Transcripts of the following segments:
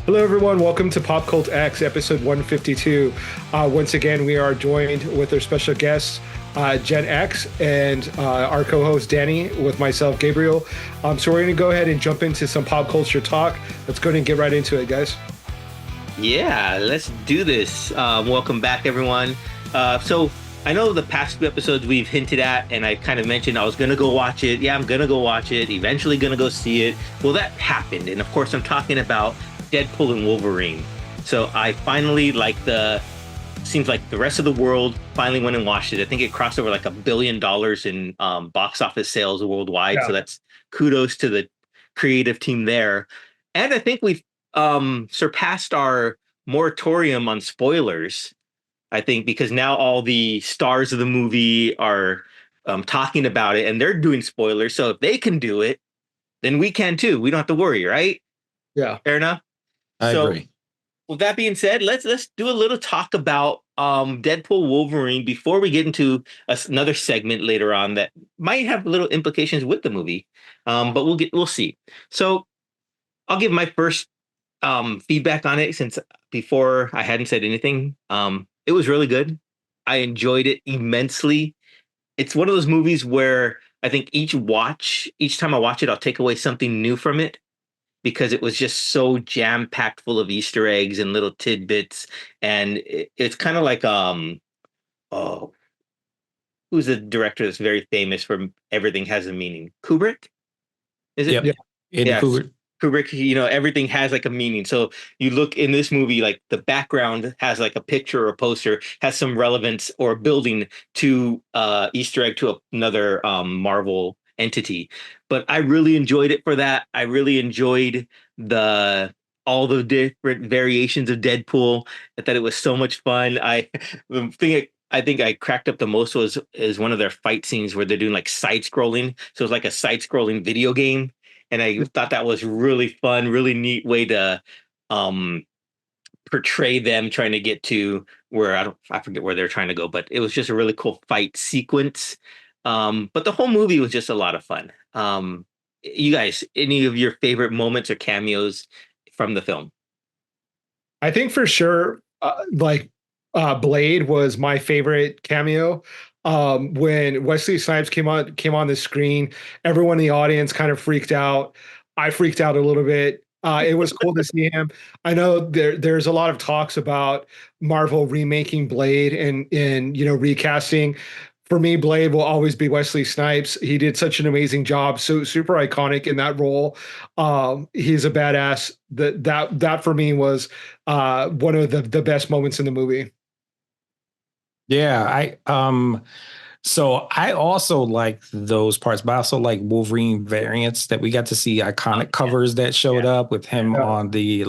Hello, everyone. Welcome to PopCultX, episode 152. Once again, we are joined with our special guests, Gen X, and our co-host, Danny, with myself, Gabriel. So we're going to go ahead and jump into some pop culture talk. Let's go ahead and get right into it, guys. Yeah, let's do this. Welcome back, everyone. So I know the past few episodes we've hinted at, and I kind of mentioned I was going to go watch it. Yeah, I'm going to go watch it. Eventually going to go see it. Well, that happened. And of course, I'm talking about Deadpool and Wolverine. So I finally, seems like the rest of the world finally went and watched it. I think it crossed over like $1 billion in box office sales worldwide. Yeah. So that's kudos to the creative team there. And I think we've surpassed our moratorium on spoilers. I think because now all the stars of the movie are talking about it and they're doing spoilers. So if they can do it, then we can too. We don't have to worry, right? Yeah. Fair enough. I agree. With that being said, let's do a little talk about Deadpool Wolverine before we get into another segment later on that might have little implications with the movie. But we'll see. So I'll give my first feedback on it since before I hadn't said anything. It was really good. I enjoyed it immensely. It's one of those movies where I think each time I watch it, I'll take away something new from it, because it was just so jam-packed full of Easter eggs and little tidbits. And it's kind of like, who's the director that's very famous for Everything Has a Meaning? Kubrick? Is it? Yep. Yeah. Kubrick, everything has like a meaning. So you look in this movie, like the background has like a picture or a poster, has some relevance or building to Easter egg to another Marvel entity. But I really enjoyed it for that. I really enjoyed all the different variations of Deadpool. I thought it was so much fun. The thing I think I cracked up the most is one of their fight scenes where they're doing like side scrolling. So it's like a side scrolling video game. And I thought that was really fun, really neat way to portray them trying to get to where I forget where they're trying to go, but it was just a really cool fight sequence. But the whole movie was just a lot of fun. You guys, any of your favorite moments or cameos from the film? I think for sure, Blade was my favorite cameo. When Wesley Snipes came on the screen, everyone in the audience kind of freaked out. I freaked out a little bit. It was cool to see him. I know there's a lot of talks about Marvel remaking Blade and recasting. For me, Blade will always be Wesley Snipes. He did such an amazing job, so super iconic in that role. He's a badass. That for me was one of the best moments in the movie. Yeah, so I also like those parts, but I also like Wolverine variants that we got to see iconic covers that showed up with him on the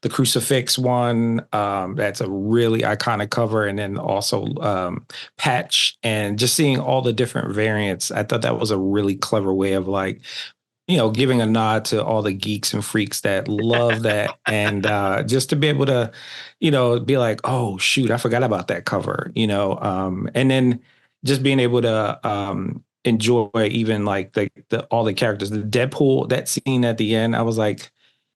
crucifix one. That's a really iconic cover. And then also Patch, and just seeing all the different variants. I thought that was a really clever way of giving a nod to all the geeks and freaks that love that. And just to be able to, be like, oh, shoot, I forgot about that cover, and then just being able to enjoy even like all the characters, the Deadpool, that scene at the end, I was like,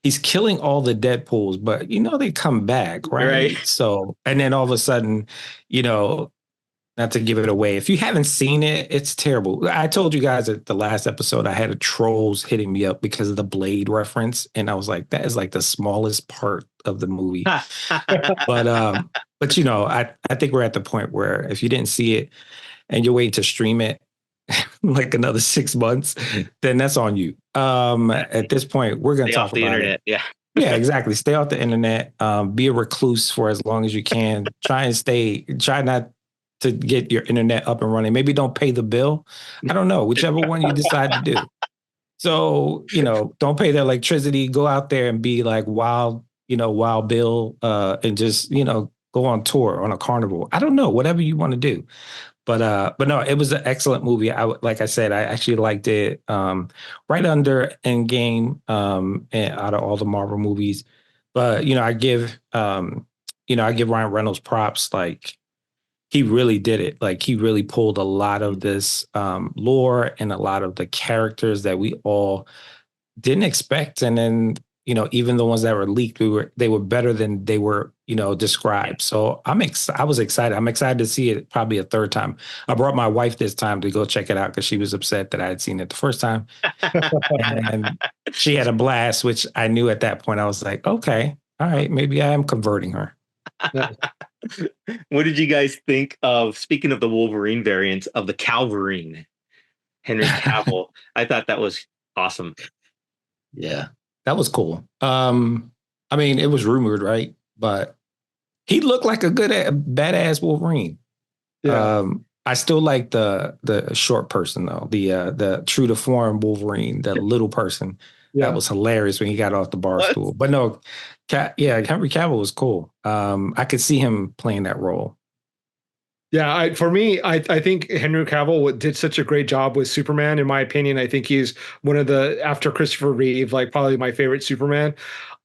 he's killing all the Deadpools, but they come back, right? So, and then all of a sudden, not to give it away, if you haven't seen it, it's terrible. I told you guys at the last episode, I had trolls hitting me up because of the Blade reference. And I was like, that is like the smallest part of the movie. But I think we're at the point where if you didn't see it and you're waiting to stream it like another 6 months, then that's on you. At this point, we're going to talk about the internet. Yeah. Yeah, exactly. Stay off the internet. Be a recluse for as long as you can. Try not to get your internet up and running. Maybe don't pay the bill. I don't know, whichever one you decide to do. So, don't pay the electricity. Go out there and be like Wild Bill, and just, go on tour on a carnival. I don't know, whatever you want to do. But no, it was an excellent movie. Like I said, I actually liked it right under Endgame out of all the Marvel movies. But, I give Ryan Reynolds props. Like, he really did it. Like, he really pulled a lot of this lore and a lot of the characters that we all didn't expect. And then, even the ones that were leaked, they were better than they were, described. So I was excited. I'm excited to see it probably a third time. I brought my wife this time to go check it out because she was upset that I had seen it the first time. And she had a blast, which I knew at that point. I was like, okay, all right, maybe I am converting her. What did you guys think of, speaking of the Wolverine variants, of the Calverine, Henry Cavill? I thought that was awesome. Yeah, that was cool. I mean, it was rumored, right? But he looked like a good, badass Wolverine. Yeah. I still like the short person though, the true to form Wolverine, the little person. That Yeah. was hilarious when he got off the bar What? stool. But no, Henry Cavill was cool. I could see him playing that role. Yeah, for me, I think Henry Cavill did such a great job with Superman. In my opinion, I think he's one of the, after Christopher Reeve, like probably my favorite Superman.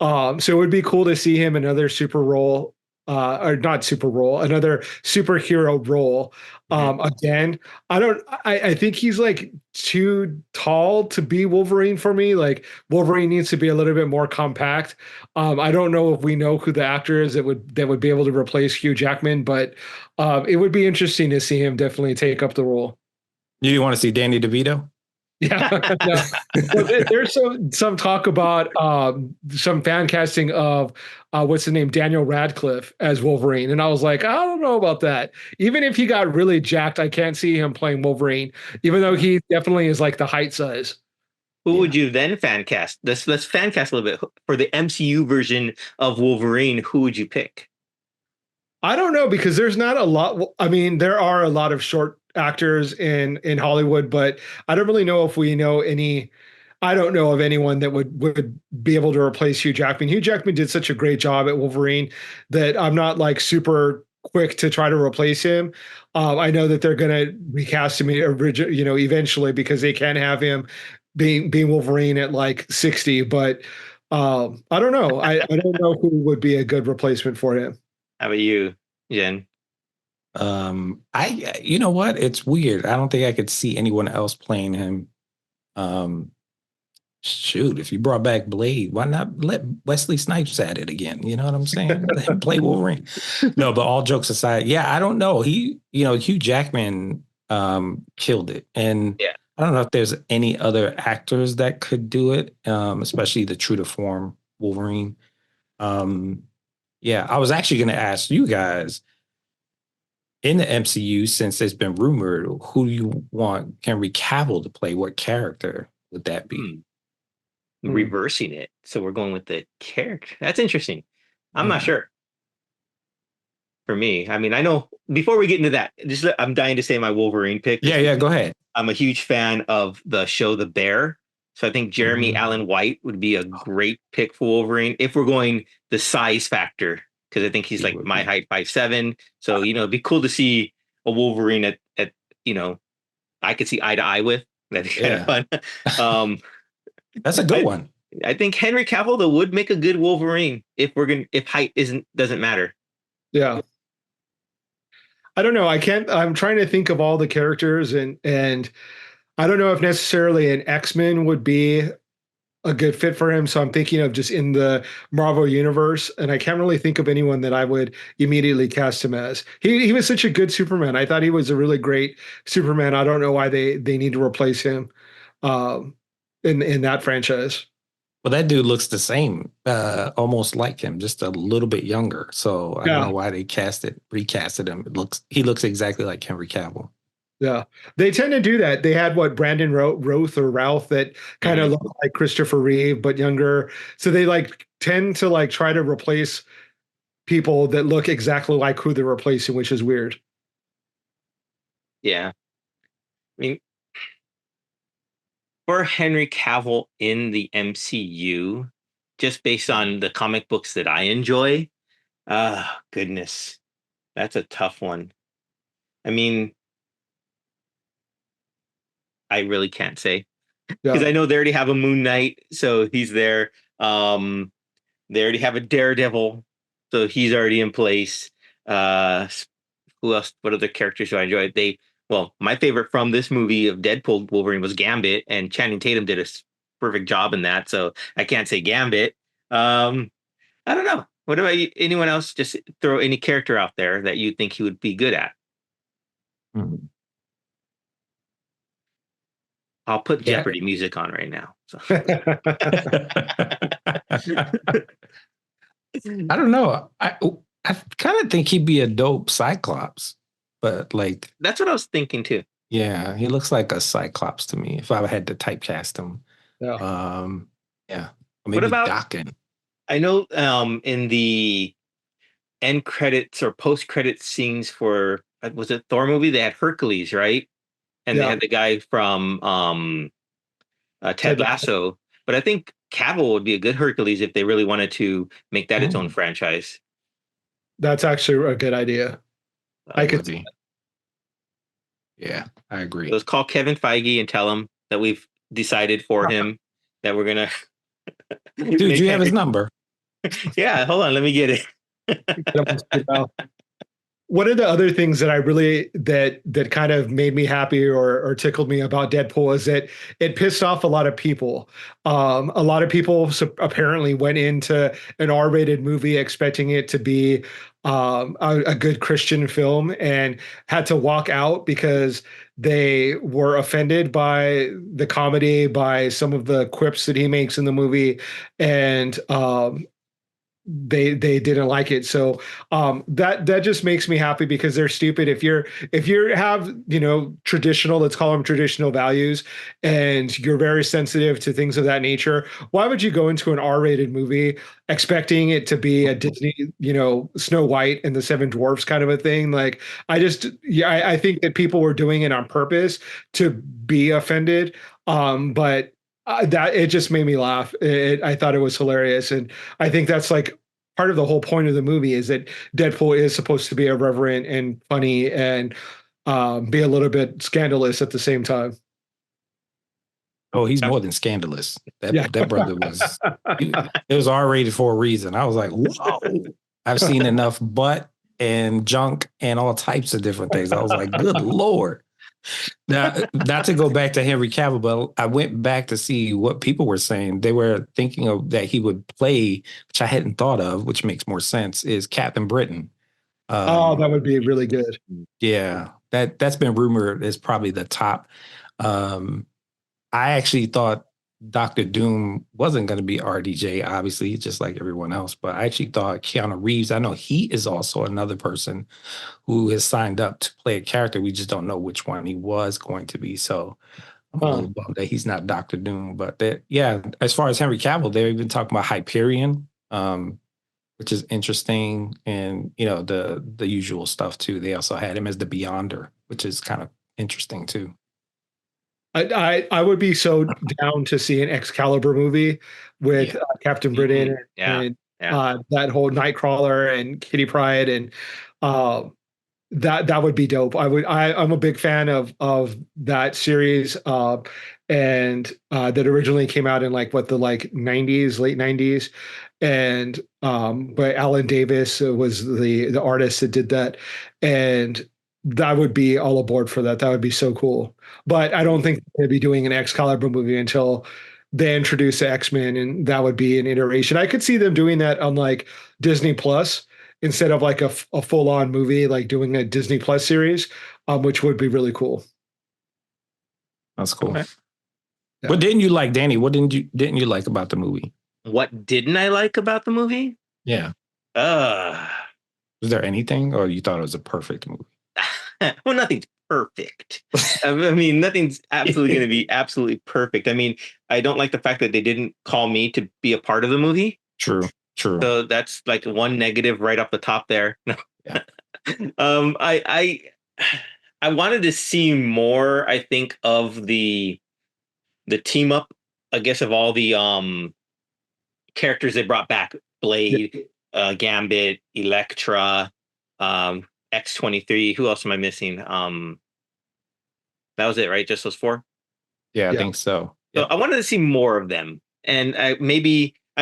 So it would be cool to see him in another super role, or not super role, another superhero role. Again, I think he's like too tall to be Wolverine for me. Like Wolverine needs to be a little bit more compact. I don't know if we know who the actor is that would be able to replace Hugh Jackman, but it would be interesting to see him definitely take up the role. You want to see Danny DeVito? Yeah, no. Well, there's some talk about some fan casting of what's the name, Daniel Radcliffe as Wolverine, and I was like, I don't know about that. Even if he got really jacked, I can't see him playing Wolverine, even though he definitely is like the height size. Who would you then fan cast? Let's fan cast a little bit for the MCU version of Wolverine. Who would you pick? I don't know because there's not a lot. I mean, there are a lot of short actors in Hollywood, but I don't really know if we know any. I don't know of anyone that would be able to replace Hugh Jackman. Hugh Jackman did such a great job at Wolverine that I'm not like super quick to try to replace him. I know that they're going to recast him, eventually because they can have him being Wolverine at like 60. But I don't know. I don't know who would be a good replacement for him. How about you, Jen? You know what? It's weird. I don't think I could see anyone else playing him. Shoot, if you brought back Blade, why not let Wesley Snipes at it again? You know what I'm saying? Let him play Wolverine. No, but all jokes aside, yeah, I don't know. Hugh Jackman killed it. And Yeah. I don't know if there's any other actors that could do it, especially the true to form Wolverine. Yeah, I was actually going to ask you guys in the MCU, since it's been rumored, who do you want Henry Cavill to play? What character would that be? Reversing it. So we're going with the character. That's interesting. I'm not sure. For me, I mean, I know before we get into that, I'm dying to say my Wolverine pick. Yeah, go ahead. I'm a huge fan of the show The Bear. So I think Jeremy Allen White would be a great pick for Wolverine if we're going the size factor, because I think he's like my height, 5'7". So, it'd be cool to see a Wolverine at I could see eye to eye with. That'd be kind of fun. That's a good one. I think Henry Cavill though would make a good Wolverine if height doesn't matter. Yeah. I don't know. I'm trying to think of all the characters and I don't know if necessarily an X-Men would be a good fit for him. So I'm thinking of just in the Marvel universe, and I can't really think of anyone that I would immediately cast him as. He was such a good Superman. I thought he was a really great Superman. I don't know why they need to replace him in that franchise. Well, that dude looks the same, almost like him, just a little bit younger. So I don't know why they recasted him. He looks exactly like Henry Cavill. Yeah, they tend to do that. They had Brandon Roth or Ralph that kind of looked like Christopher Reeve but younger. So they tend to try to replace people that look exactly like who they're replacing, which is weird. Yeah, I mean, for Henry Cavill in the MCU, just based on the comic books that I enjoy, goodness, that's a tough one. I mean, I really can't say because I know they already have a Moon Knight, so he's there. They already have a Daredevil, so he's already in place. Who else? What other characters do I enjoy? My favorite from this movie of Deadpool Wolverine was Gambit, and Channing Tatum did a perfect job in that. So I can't say Gambit. I don't know. What about you? Anyone else? Just throw any character out there that you think he would be good at. Hmm. I'll put Yeah. Jeopardy music on right now. So. I don't know. I kind of think he'd be a dope Cyclops, but like, That's what I was thinking too. yeah, he looks like a Cyclops to me if I had to typecast him. Yeah. Yeah, or What maybe about? Dokken. I know in the end credits or post credit scenes for was it Thor movie? They had Hercules, right? And they Yeah. had the guy from Ted Ted Lasso. But I think Cavill would be a good Hercules if they really wanted to make that its own Mm, franchise. That's actually a good idea. I it could. would be. Yeah, I So agree. let's call Kevin Feige and tell him that we've decided for him that we're gonna Dude, make you have his Henry. number. Yeah, hold on, let me get it. One of the other things that I really that kind of made me happy or tickled me about Deadpool is that it pissed off a lot of people. A lot of people apparently went into an R-rated movie expecting it to be a good Christian film and had to walk out because they were offended by the comedy, by some of the quips that he makes in the movie, and they didn't like it. So that just makes me happy because they're stupid. If you have, traditional, let's call them traditional values, and you're very sensitive to things of that nature, why would you go into an R-rated movie expecting it to be a Disney, Snow White and the Seven Dwarfs kind of a thing? Like, I think that people were doing it on purpose to be offended. But that it just made me laugh. I thought it was hilarious, and I think that's like part of the whole point of the movie is that Deadpool is supposed to be irreverent and funny and be a little bit scandalous at the same time. Oh, he's more than scandalous. Yeah. That brother was. It was R-rated for a reason. I was like, whoa! I've seen enough butt and junk and all types of different things. I was like, good lord. Now, not to go back to Henry Cavill, but I went back to see what people were saying. They were thinking of that he would play, which I hadn't thought of, which makes more sense, is Captain Britain. Oh, that would be really good. Yeah, that's been rumored as probably the top. Um, I actually thought Doctor Doom wasn't going to be RDJ, obviously, just like everyone else. But I actually thought Keanu Reeves, I know he is also another person who has signed up to play a character. We just don't know which one he was going to be. So I'm a Huh. little bummed that he's not Doctor Doom. But yeah, as far as Henry Cavill, they're even talking about Hyperion, which is interesting. And, the usual stuff too. They also had him as the Beyonder, which is kind of interesting too. I would be so down to see an Excalibur movie with Yeah. Captain Britain Yeah. and Yeah. that whole Nightcrawler and Kitty Pryde and uh, that would be dope. I'm a big fan of that series and that originally came out in like what the like 90s, late 90s, and but Alan Davis was the artist that did that, and that would be all aboard for that. That would be so cool. But I don't think they'd be doing an Excalibur movie until they introduce the X-Men, and that would be an iteration. I could see them doing that on like Disney Plus instead of like a full-on movie, like doing a Disney Plus series, which would be really cool. That's cool. Okay. Yeah. What didn't you like, Danny? What didn't you like about the movie? What didn't I like about the movie? Yeah. Uh Was there anything, or you thought it was a perfect movie? well, nothing's perfect. I mean, nothing's absolutely going to be absolutely perfect. I mean, I don't like the fact that they didn't call me to be a part of the movie. True. So that's like one negative right off the top there. Yeah. I wanted to see more, I think, of the team up, I guess, of all the characters they brought back. Blade, Gambit, Elektra, X-23. Who else am I missing? That was it, right? Just those four? Yeah, I think so. So I wanted to see more of them. And I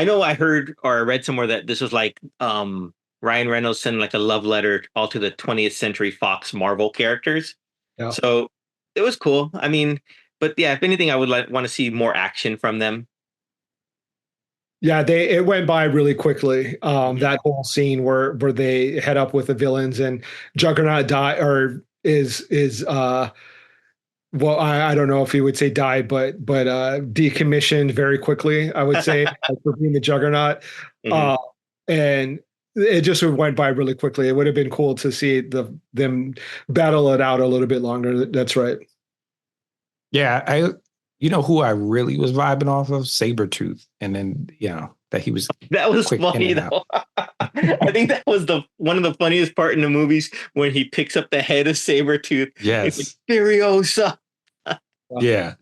know I heard or I read somewhere that this was like Ryan Reynolds sending like a love letter all to the 20th Century Fox Marvel characters. Yeah. So it was cool. I mean, but yeah, if anything, I would want to see more action from them. Yeah, it went by really quickly. That whole scene where they head up with the villains and Juggernaut die or is well, I don't know if you would say died, but decommissioned very quickly, I would say, like, for being the Juggernaut. Mhm. Uh, and it just went by really quickly. It would have been cool to see them battle it out a little bit longer. That's right. Yeah, you know who I really was vibing off of? Sabretooth. And then, that he was That was quick in funny and out. though. I think that was the one of the funniest part in the movies when he picks up the head of Sabretooth. It's like Yes. Furiosa. Yeah.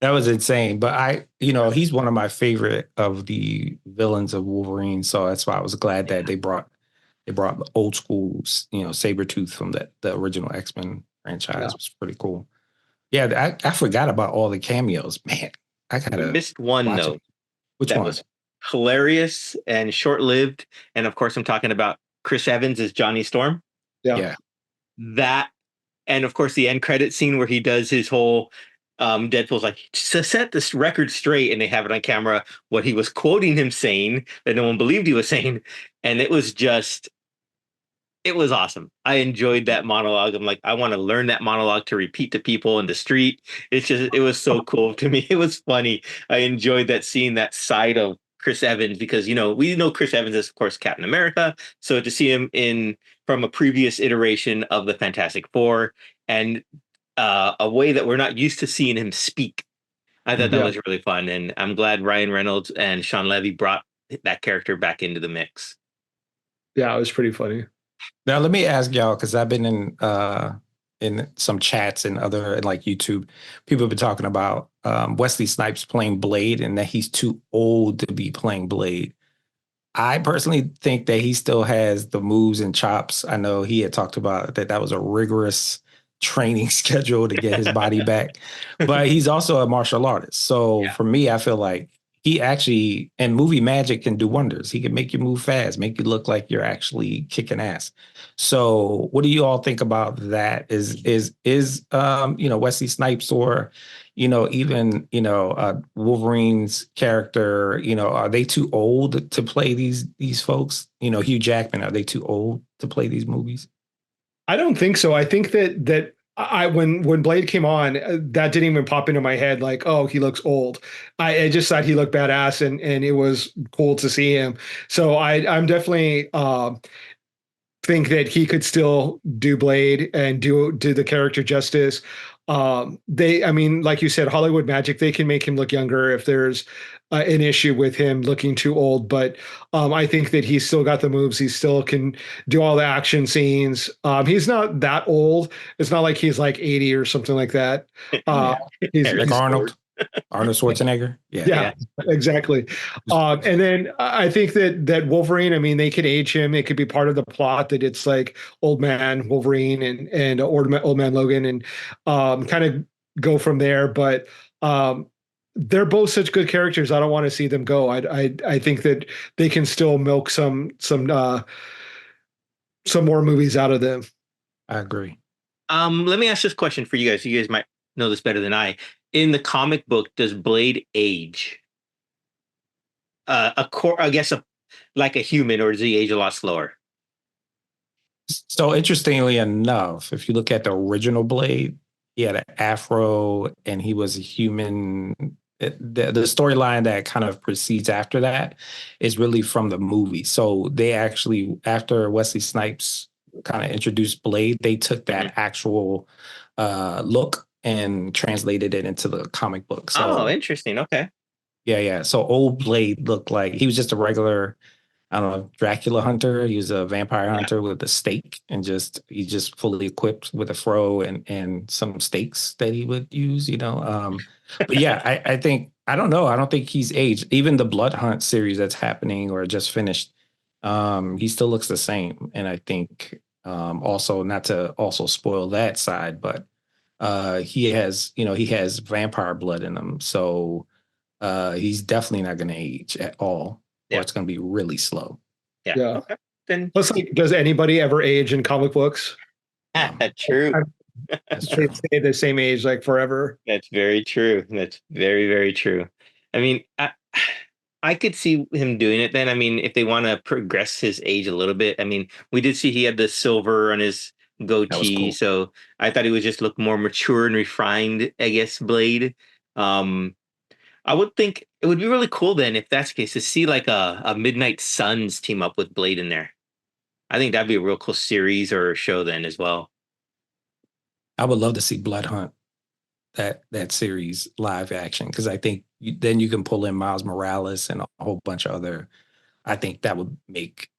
That was insane. But he's one of my favorite of the villains of Wolverine. So that's why I was glad that they brought the old school, Sabretooth from the original X-Men franchise. Yeah. It was pretty cool. Yeah, I forgot about all the cameos. Man, I You gotta missed one watch it. though. Which That one? was hilarious and short-lived. And of course, I'm talking about Chris Evans as Johnny Storm. Yeah. Yeah. That, and of course, the end credit scene where he does his whole Deadpool's like, to set this record straight, and they have it on camera what he was quoting him saying that no one believed he was saying. And it was awesome. I enjoyed that monologue. I'm like, I want to learn that monologue to repeat to people in the street. It was so cool to me. It was funny. I enjoyed that seeing that side of Chris Evans because, we know Chris Evans is, of course, Captain America. So to see him from a previous iteration of the Fantastic Four and a way that we're not used to seeing him speak, I thought that Mhm. Yeah. was really fun. And I'm glad Ryan Reynolds and Sean Levy brought that character back into the mix. Yeah. It was pretty funny. Now let me ask y'all, because I've been in some chats and other like YouTube, people have been talking about Wesley Snipes playing Blade and that he's too old to be playing Blade. I personally think that he still has the moves and chops. I know he had talked about that was a rigorous training schedule to get his body back, but he's also a martial artist. So Yeah. for me, I feel like he actually, and movie magic can do wonders. He can make you move fast, make you look like you're actually kicking ass. So what do you all think about that? Is Wesley Snipes or even Wolverine's character, are they too old to play these folks? Hugh Jackman, are they too old to play these movies? I don't think so. I think that I when Blade came on, that didn't even pop into my head like, oh, he looks old. I just thought he looked badass and it was cool to see him. So I'm definitely think that he could still do Blade and do the character justice. I mean, like you said, Hollywood magic, they can make him look younger if there's an issue with him looking too old. But I think that he's still got the moves. He still can do all the action scenes. He's not that old. It's not like he's like 80 or something like that. Uh, Yeah. Like Harrison he's Ford. Arnold Schwarzenegger. Yeah. yeah, Yeah. exactly. And then I think that Wolverine, I mean, they could age him. It could be part of the plot that it's like old man Wolverine and old man Logan, and kind of go from there. But they're both such good characters. I don't want to see them go. I think that they can still milk some more movies out of them. I agree. Let me ask this question for you guys. You guys might know this better than I. In the comic book, does Blade age? I guess like a human, or does he age a lot slower? So interestingly enough, if you look at the original Blade, he had an afro and he was a human. The storyline that kind of proceeds after that is really from the movie. So they actually, after Wesley Snipes kind of introduced Blade, they took that actual look and translated it into the comic book. Oh, So interesting. Okay. yeah. So old Blade looked like he was just a regular, I don't know, Dracula hunter. He was a vampire Yeah. hunter with a stake and he's just fully equipped with a fro and some stakes that he would use, But yeah, I think, I don't know. I don't think he's aged. Even the Blood Hunt series that's happening or just finished, he still looks the same. And I think also, not to also spoil that side, but he has vampire blood in him. So he's definitely not going to age at all, or Yeah. it's going to be really slow. Yeah. Yeah. Okay. Then Plus, like, does anybody ever age in comic books? true. That's They true. stay the same age like forever. That's very true. That's very, very true. I mean, I could see him doing it then. I mean, if they want to progress his age a little bit. I mean, we did see he had the silver on his That was goatee, cool. so I thought he would just look more mature and refined, I guess, Blade. Um, I would think it would be really cool then if that's the case to see like a Midnight Suns team up with Blade in there. I think that'd be a real cool series or a show then as well. I would love to see Blood Hunt, that series live action, because I think then you can pull in Miles Morales and a whole bunch of other. I think that would make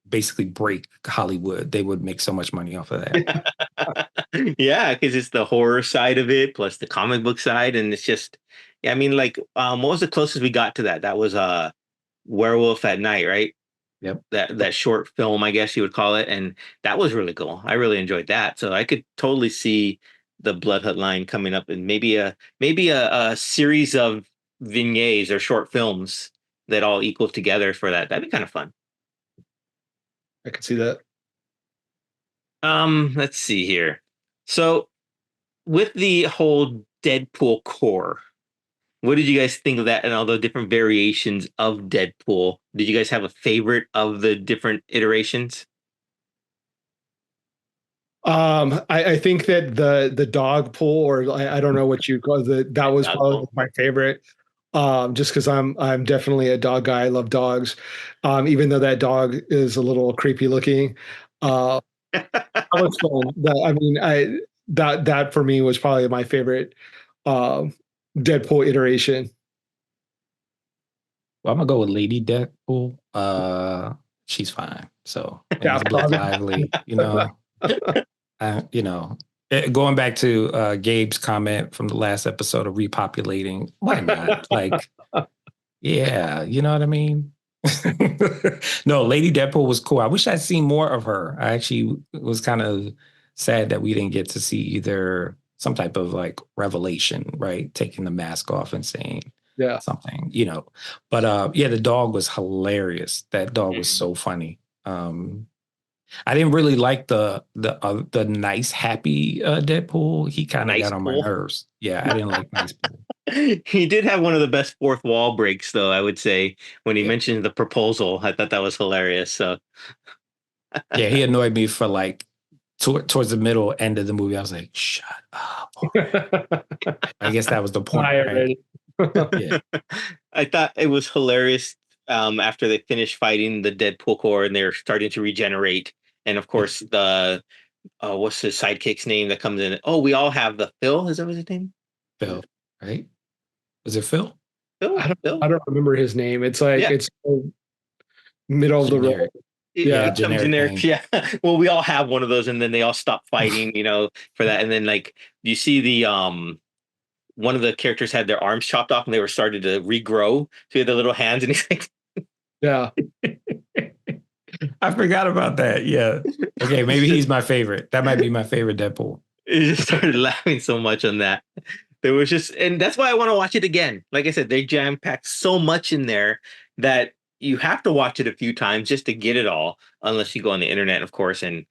basically break Hollywood. They would make so much money off of that. Yeah, because it's the horror side of it plus the comic book side, and it's just, yeah, I mean, like, what was the closest we got to that? That was Werewolf at Night, right? Yep. That short film, I guess you would call it, and that was really cool. I really enjoyed that, so I could totally see the Blood Hunt line coming up, and maybe a series of vignettes or short films that all equal together for that. That'd be kind of fun. I could see that. Let's see here. So with the whole Deadpool core, what did you guys think of that and all the different variations of Deadpool? Did you guys have a favorite of the different iterations? I think that the dog pull, or I don't know what you call that was probably my favorite. Just because I'm definitely a dog guy. I love dogs. Even though that dog is a little creepy looking. That was fun. I mean, that for me was probably my favorite Deadpool iteration. Well, I'm gonna go with Lady Deadpool. She's fine. So Yeah, it's Blake Lively, going back to Gabe's comment from the last episode of repopulating. Why not? Like, yeah, you know what I mean? No, Lady Deadpool was cool. I wish I'd seen more of her. I actually was kind of sad that we didn't get to see either some type of like revelation, right? Taking the mask off and saying yeah. something, But yeah, the dog was hilarious. That dog was so funny. I didn't really like the nice, happy Deadpool. He kind of Nice got on my Pool. nerves. Yeah, I didn't like Nice Pool. He did have one of the best fourth wall breaks, though, I would say, when he Yeah. mentioned the proposal. I thought that was hilarious. So Yeah, he annoyed me for like towards the middle end of the movie. I was like, shut up. I guess that was the point, right? Yeah. I thought it was hilarious after they finished fighting the Deadpool core and they're starting to regenerate. And of course, the what's his sidekick's name that comes in? Oh, we all have the Phil. Is that his name? Phil, right? Was it Phil? Phil? I don't remember his name. It's like it's middle of the road. Yeah, Yeah, comes in there. Name. Yeah. Well, we all have one of those, and then they all stop fighting, for that. And then like you see the one of the characters had their arms chopped off and they were starting to regrow. So he had the little hands and he's like, yeah. I forgot about that. Yeah. Okay, maybe he's my favorite. That might be my favorite Deadpool. He just started laughing so much on that. There was and that's why I want to watch it again. Like I said, they jam-packed so much in there that you have to watch it a few times just to get it all, unless you go on the internet, of course, and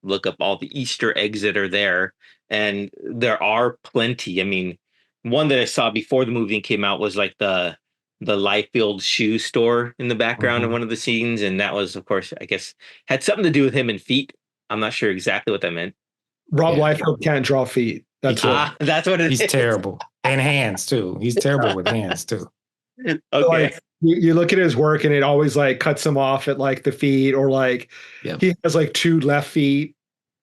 look up all the Easter eggs that are there. And there are plenty. I mean, one that I saw before the movie came out was like the Liefeld shoe store in the background of one of the scenes. And that was, of course, I guess, had something to do with him and feet. I'm not sure exactly what that meant. Rob Liefeld can't draw feet. That's what He's terrible. And hands too. He's terrible with hands too. Okay. Like, you look at his work and it always like cuts him off at like the feet, or like he has like two left feet.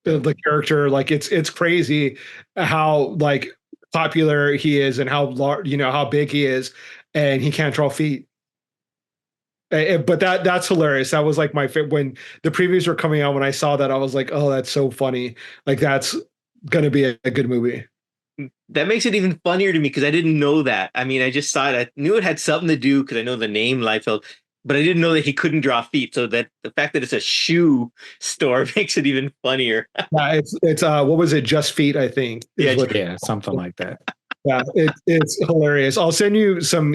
The character, like it's crazy how like popular he is and how large, how big he is, and he can't draw feet. But that's hilarious. That was like my favorite when the previews were coming out. When I saw that, I was like, oh, that's so funny. Like that's gonna be a good movie. That makes it even funnier to me because I didn't know that. I mean, I just saw it. I knew it had something to do because I know the name Liefeld, but I didn't know that he couldn't draw feet. So that the fact that it's a shoe store makes it even funnier. Yeah, it's what was it? Just Feet, I think. Yeah, something like that. Yeah, it's hilarious. I'll send you some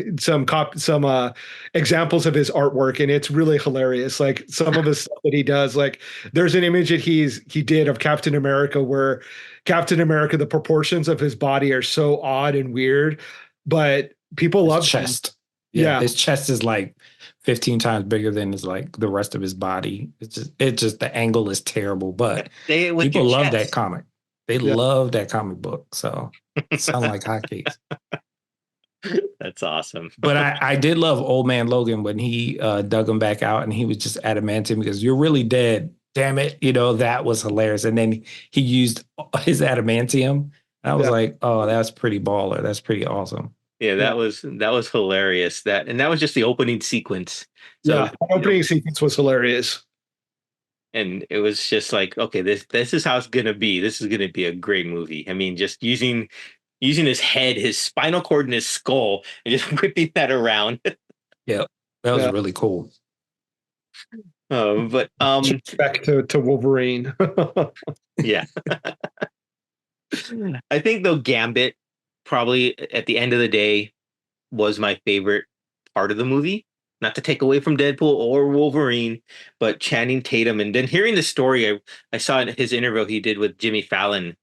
examples of his artwork, and it's really hilarious. Like some of the stuff that he does. Like there's an image that he did of Captain America where Captain America, the proportions of his body are so odd and weird, but people love chest. Yeah, Yeah. his chest is like 15 times bigger than his like the rest of his body. It's just the angle is terrible, but Say it with people your love that chest. comic. They Yeah. love that comic book. So sound like hotcakes. That's awesome. But I did love Old Man Logan when he dug him back out and he was just adamantium because you're really dead. Damn it. That was hilarious. And then he used his adamantium. I was Yeah. like, oh, that's pretty baller. That's pretty awesome. Yeah, Yeah. that was hilarious. That was just the opening sequence. So Yeah. The opening sequence was hilarious. and it was just like, okay, this is how it's gonna be. This is gonna be a great movie. I mean, just using his head, his spinal cord, and his skull, and just whipping that around. Yeah, that was Yeah. really cool. But Back to Wolverine. yeah, I think though Gambit probably at the end of the day was my favorite part of the movie. Not to take away from Deadpool or Wolverine, but Channing Tatum, and then hearing the story, I saw in his interview he did with Jimmy Fallon.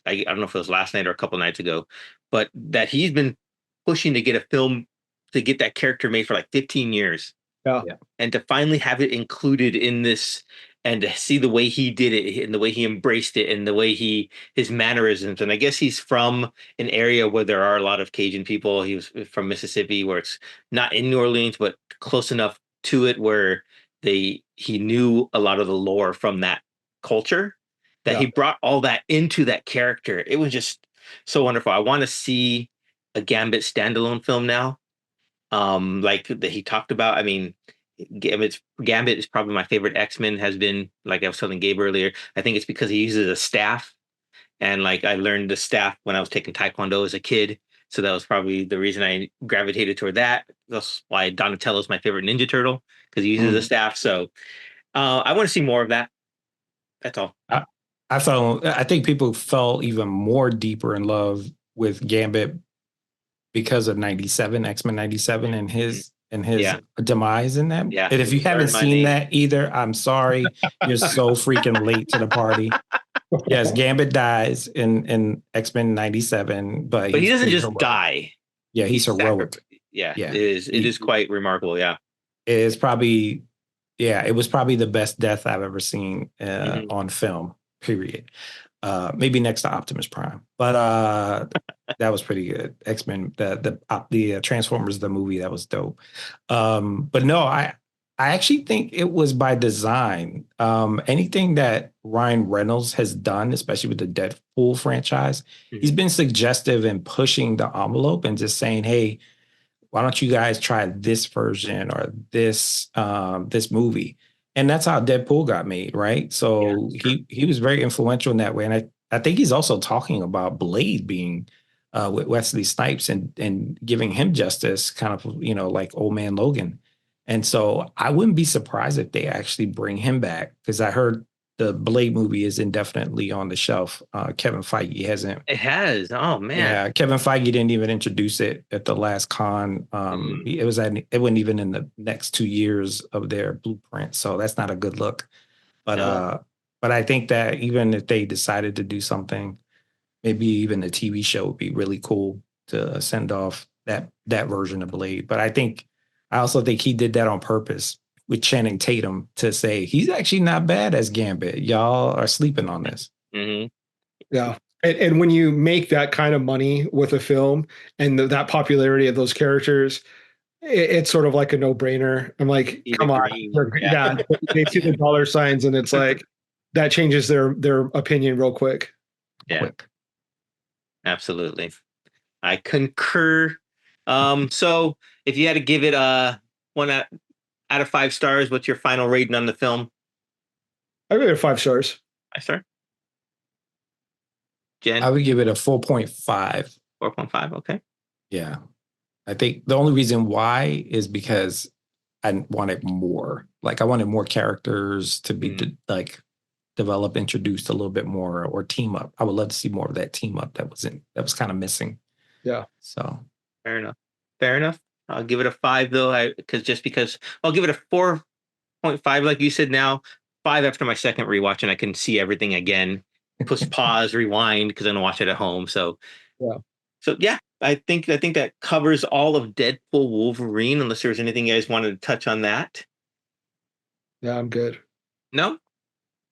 I don't know if it was last night or a couple nights ago, but that he's been pushing to get a film to get that character made for like 15 years. Yeah. Yeah. And to finally have it included in this and to see the way he did it and the way he embraced it and the way his mannerisms. And I guess he's from an area where there are a lot of Cajun people. He was from Mississippi, where it's not in New Orleans, but close enough to it where he knew a lot of the lore from that culture, that Yeah. he brought all that into that character. It was just so wonderful. I want to see a Gambit standalone film now. Like that he talked about. I mean, Gambit is probably my favorite X-Men, has been, like I was telling Gabe earlier. I think it's because he uses a staff. And like I learned the staff when I was taking Taekwondo as a kid. So that was probably the reason I gravitated toward that. That's why Donatello is my favorite Ninja Turtle, because he uses a staff. So I want to see more of that. That's all. I think people fell even more deeper in love with Gambit because of 97, X-Men 97 and his Yeah. demise in that. Yeah. And if you haven't Learn my seen name. that either, I'm sorry. You're so freaking late to the party. Yes, Gambit dies in X-Men 97, but But he he's doesn't pretty just heroic. die. Yeah, he's heroic. Yeah, Yeah. it is quite remarkable. Yeah. It is probably, it was probably the best death I've ever seen on film, period. Maybe next to Optimus Prime, but that was pretty good. X-Men, the Transformers, the movie, that was dope. But no, I actually think it was by design. Anything that Ryan Reynolds has done, especially with the Deadpool franchise, he's been suggestive in pushing the envelope and just saying, hey, why don't you guys try this version or this movie? And that's how Deadpool got made, right? So he was very influential in that way. And I think he's also talking about Blade being with Wesley Snipes and giving him justice, kind of, like Old Man Logan. And so I wouldn't be surprised if they actually bring him back, because I heard the Blade movie is indefinitely on the shelf. Kevin Feige hasn't. It has. Oh man. Yeah, Kevin Feige didn't even introduce it at the last con. It wasn't even in the next 2 years of their blueprint, so that's not a good look. But but I think that even if they decided to do something, maybe even a TV show would be really cool to send off that version of Blade. But I also think he did that on purpose with Channing Tatum to say he's actually not bad as Gambit. Y'all are sleeping on this. Yeah. And when you make that kind of money with a film and that popularity of those characters, it's sort of like a no-brainer. I'm like, come on. Yeah. They see the dollar signs and it's like that changes their opinion real quick. Yeah. Absolutely. I concur. So if you had to give it one out of 5 stars, what's your final rating on the film? I give it 5 stars. 5 star? Jen? I would give it a 4.5. 4.5, okay. Yeah. I think the only reason why is because I wanted more. Like, I wanted more characters to be developed, introduced a little bit more, or team up. I would love to see more of that team up that was kind of missing. Yeah. So fair enough. I'll give it a 5 though, because I'll give it a 4.5, like you said. Now 5 after my second rewatch, and I can see everything again. Push pause, rewind, because I don't watch it at home. So yeah, I think that covers all of Deadpool Wolverine, unless there's anything you guys wanted to touch on that. Yeah, I'm good. No?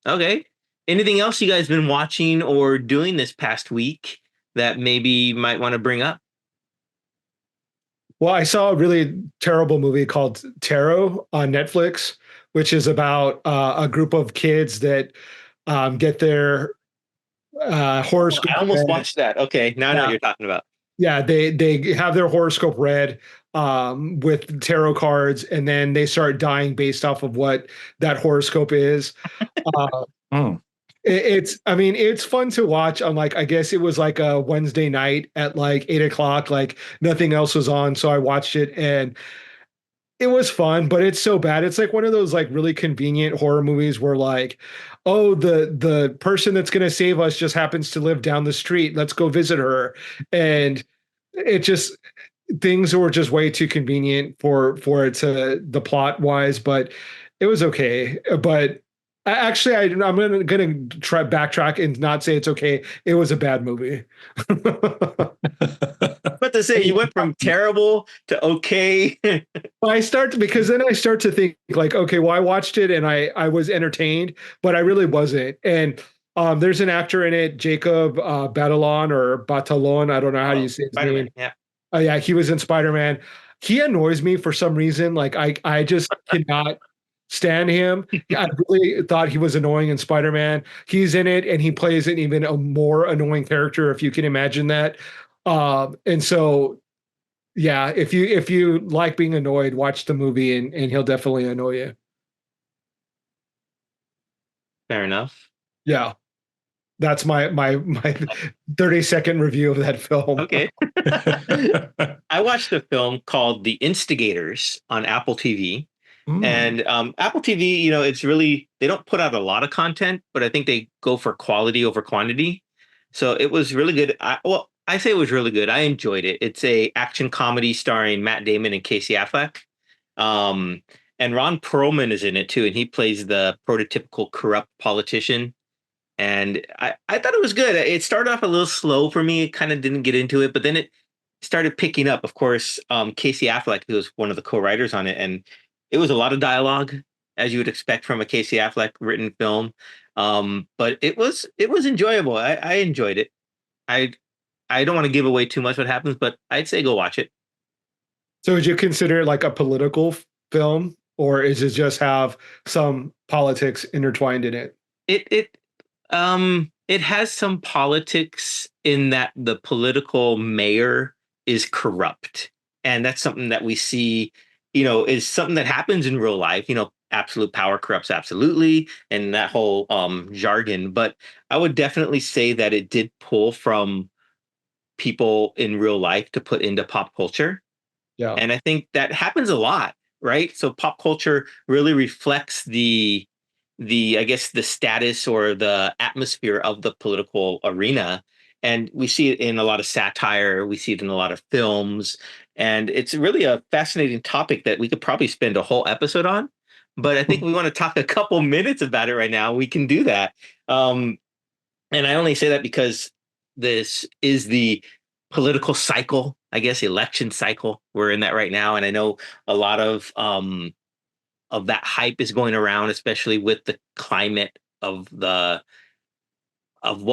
Okay. Anything else you guys been watching or doing this past week that maybe you might want to bring up? Well, I saw a really terrible movie called Tarot on Netflix, which is about a group of kids that get their Oh, horoscope I almost read. watched that. Okay, now I know what Yeah, you're talking about. yeah, they have their horoscope read with tarot cards, and then they start dying based off of what that horoscope is. Uh, Mm. it's, I mean, it's fun to watch. On like, I guess it was like a Wednesday night at like 8 o'clock, like nothing else was on, so I watched it, and it was fun, but it's so bad. It's like one of those like really convenient horror movies where like, oh, the person that's gonna save us just happens to live down the street. Let's go visit her. And it just, things were just way too convenient for it to the plot wise, but it was okay. But actually, I'm gonna try backtrack and not say it's okay. It was a bad movie. But to say you went from terrible to okay. I start because then I start to think like, okay, well, I watched it and I was entertained, but I really wasn't. And there's an actor in it, Jacob Batalon or Batalon. I don't know how you Oh, say his Spider-Man. name. Yeah. Oh yeah, he was in Spider-Man. He annoys me for some reason. Like I just cannot stand him. I really thought he was annoying in Spider-Man. He's in it and he plays an even a more annoying character, if you can imagine that. And so yeah, if you like being annoyed, watch the movie and he'll definitely annoy you. Fair enough. Yeah. That's my 30-second review of that film. Okay. I watched a film called The Instigators on Apple TV. Mm. And Apple TV, it's really, they don't put out a lot of content, but I think they go for quality over quantity. So it was really good. I say it was really good. I enjoyed it. It's a action comedy starring Matt Damon and Casey Affleck. Um, and Ron Perlman is in it too, and he plays the prototypical corrupt politician. And I thought it was good. It started off a little slow for me. It kind of didn't get into it, but then it started picking up. Of course, Casey Affleck, who was one of the co-writers on it, and it was a lot of dialogue, as you would expect from a Casey Affleck written film. But it was enjoyable. I enjoyed it. I I don't want to give away too much what happens, but I'd say go watch it. So would you consider it like a political film, or is it just have some politics intertwined in it? It has some politics in that the political mayor is corrupt. And that's something that we see, is something that happens in real life. Absolute power corrupts absolutely, and that whole jargon. But I would definitely say that it did pull from people in real life to put into pop culture. Yeah. And I think that happens a lot, right? So pop culture really reflects the I guess the status or the atmosphere of the political arena. And we see it in a lot of satire, we see it in a lot of films, and it's really a fascinating topic that we could probably spend a whole episode on. But I think we want to talk a couple minutes about it right now. We can do that. Um, and I only say that because this is the political cycle, I guess, election cycle. We're in that right now. And I know a lot of that hype is going around, especially with the climate of what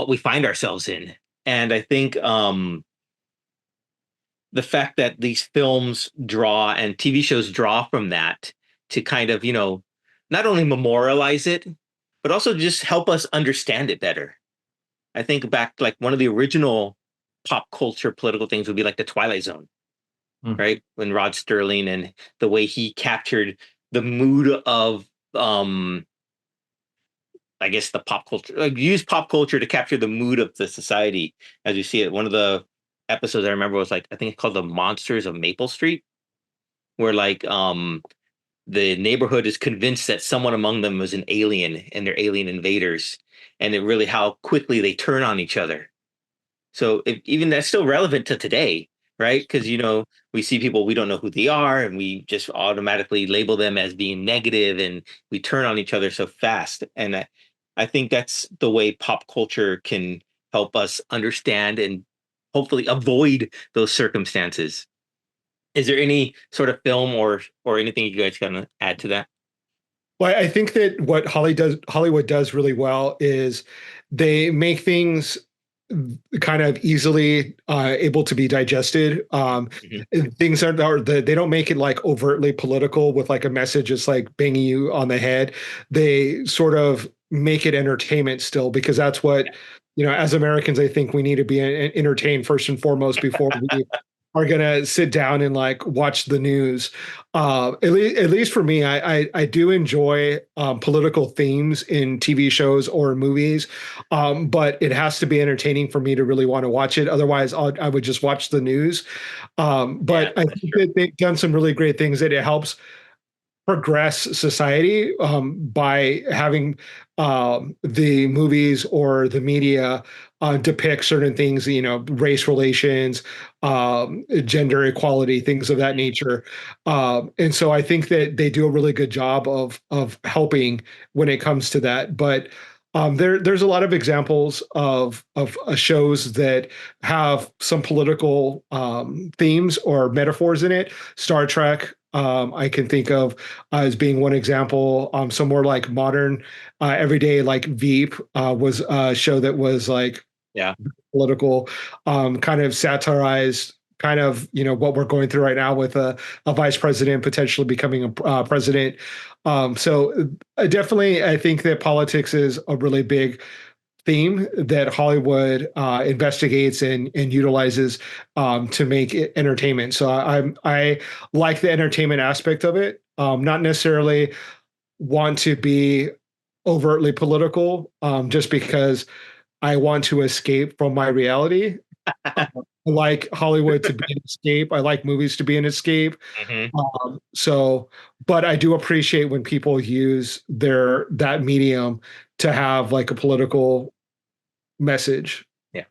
we find ourselves in. And I think the fact that these films draw and TV shows draw from that to kind of, not only memorialize it, but also just help us understand it better. I think back like one of the original pop culture political things would be like the Twilight Zone, Mm. right? When Rod Sterling and the way he captured the mood of I guess the pop culture, like use pop culture to capture the mood of the society as you see it. One of the episodes I remember was like I think it's called The Monsters of Maple Street, where like the neighborhood is convinced that someone among them is an alien and they're alien invaders, and it really how quickly they turn on each other. So even that's still relevant to today, right? Because we see people we don't know who they are, and we just automatically label them as being negative, and we turn on each other so fast. And I think that's the way pop culture can help us understand and hopefully avoid those circumstances. Is there any sort of film or anything you guys gonna add to that? Well, I think that what Hollywood does really well is they make things kind of easily able to be digested. Mhm. And things are they don't make it like overtly political with like a message just like banging you on the head. They sort of make it entertainment still because that's what, as Americans, I think we need to be entertained first and foremost before we are gonna sit down and like watch the news. At least for me, I do enjoy political themes in TV shows or movies, but it has to be entertaining for me to really want to watch it. Otherwise, I would just watch the news. Yeah, But I that's think true. that they've done some really great things that it helps progress society by having the movies or the media depict certain things, race relations, gender equality, things of that nature. And so I think that they do a really good job of helping when it comes to that. But there's a lot of examples of shows that have some political themes or metaphors in it. Star Trek, I can think of as being one example. Some more like modern, everyday, like Veep was a show that was like Yeah. political, kind of satirized kind of what we're going through right now with a vice president potentially becoming a president. So definitely, I think that politics is a really big theme that Hollywood investigates and utilizes to make it entertainment. So I like the entertainment aspect of it. Not necessarily want to be overtly political, just because I want to escape from my reality. I like Hollywood to be an escape. I like movies to be an escape. Hmm. So, but I do appreciate when people use that medium to have like a political message. Yeah.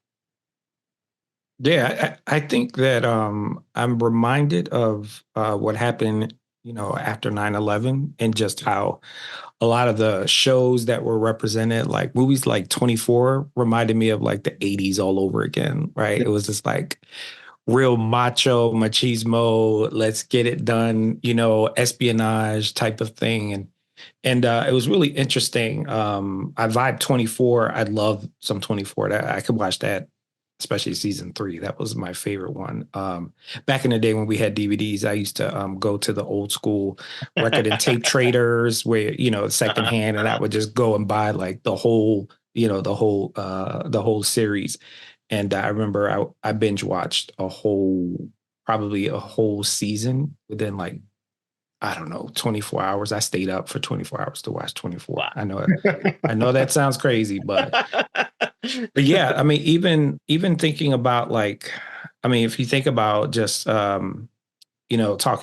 Yeah, I think that I'm reminded of what happened, after 9/11, and just how a lot of the shows that were represented, like movies like 24, reminded me of like the 80s all over again, right? Yeah. It was just like real macho, machismo, let's get it done, espionage type of thing. And it was really interesting. I vibe 24. I love some 24. That I could watch that, especially season 3. That was my favorite one. Back in the day when we had DVDs, I used to go to the old school record and tape traders where, Uh-huh. secondhand, and I Uh-huh. would just go and buy like the whole series. And I remember I binge watched probably a whole season within like, I don't know, 24 hours. I stayed up for 24 hours to watch 24. Wow. I know that sounds crazy, but yeah, I mean, even thinking about like, I mean, if you think about just talking